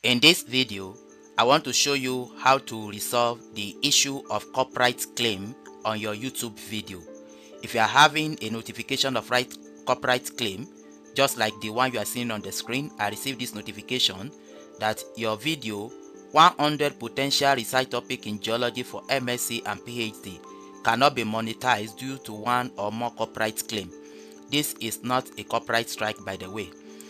In this video, I want to show you how to resolve the issue of copyright claim on your YouTube video. If you are having a notification of copyright claim, just like the one you are seeing on the screen, I received this notification that your video 100 potential research topic in geology for MSc and PhD cannot be monetized due to one or more copyright claim. This is not a copyright strike, by the way.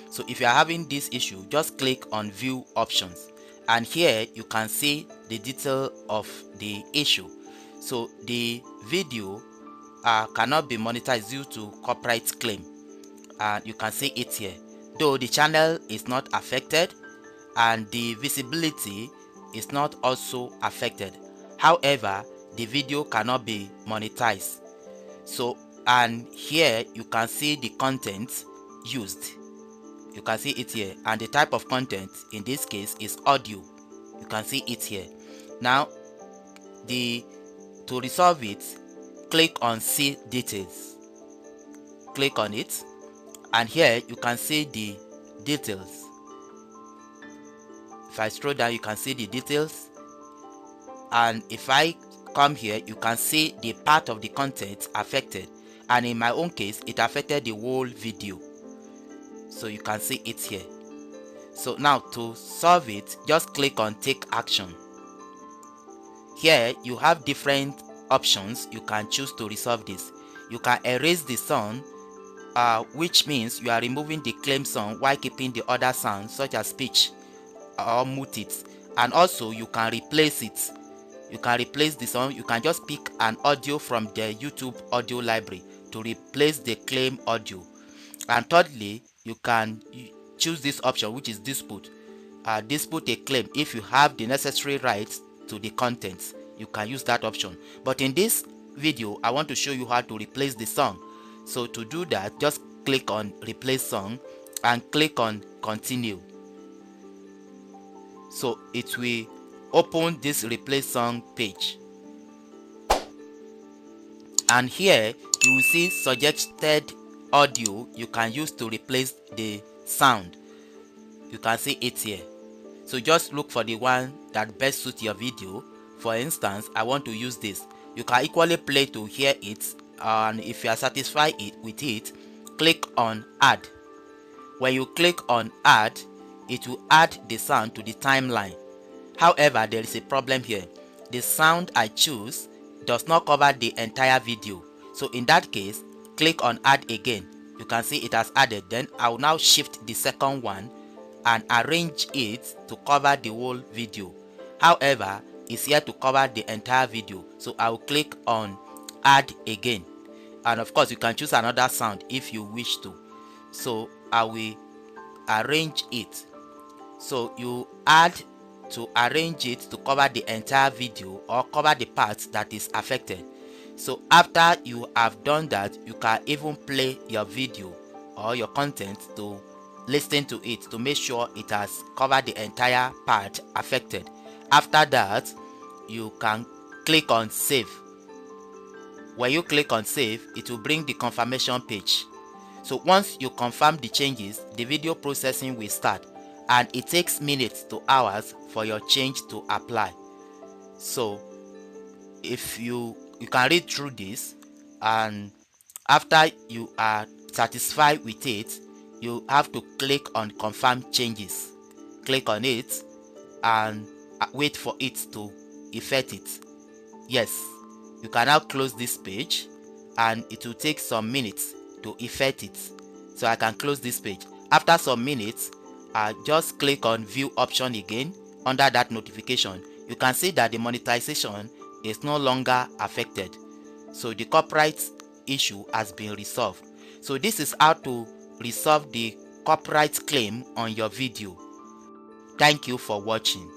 So if you are having this issue, just click on view options, and here you can see the detail of the issue. So the video cannot be monetized due to copyright claim, and you can see it here. Though the channel is not affected and the visibility is not also affected, however the video cannot be monetized. So, and here you can see the content used. You can see it here, and the type of content in this case is audio. You can see it here. Now to resolve it, click on see details. Click on it, and here you can see the details. If I scroll down, you can see the details, and if I come here, you can see the part of the content affected, and in my own case it affected the whole video. So you can see it here. So now to solve it, just click on take action. Here you have different options you can choose to resolve this. You can erase the sound, which means you are removing the claim sound while keeping the other sounds such as speech, or mute it. And also you can replace it. You can replace the sound. You can just pick an audio from the YouTube audio library to replace the claim audio. And thirdly, you can choose this option, which is dispute. Dispute a claim. If you have the necessary rights to the contents, you can use that option. But in this video, I want to show you how to replace the song. So to do that, just click on replace song and click on continue. So it will open this replace song page, and here you will see suggested audio you can use to replace the sound. You can see it here. So just look for the one that best suits your video. For instance, I want to use this. You can equally play to hear it, and if you are satisfied with it, click on add. When you click on add, it will add the sound to the timeline. However, there is a problem here. The sound I choose does not cover the entire video. So in that case, click on add again. You can see it has added. Then I will now shift the second one and arrange it to cover the whole video. However, it's here to cover the entire video. So I will click on add again. And of course, you can choose another sound if you wish to. So I will arrange it. So you add to arrange it to cover the entire video or cover the parts that is affected. So after you have done that, you can even play your video or your content to listen to it to make sure it has covered the entire part affected. After that, you can click on save. When you click on save, it will bring the confirmation page. So once you confirm the changes, the video processing will start, and it takes minutes to hours for your change to apply. So if you can read through this, and after you are satisfied with it, you have to click on confirm changes. Click on it and wait for it to effect it. Yes, you can now close this page, and it will take some minutes to effect it. So I can close this page. After some minutes, just click on view option again. Under that notification, you can see that the monetization is no longer affected. So the copyright issue has been resolved. So this is how to resolve the copyright claim on your video. Thank you for watching.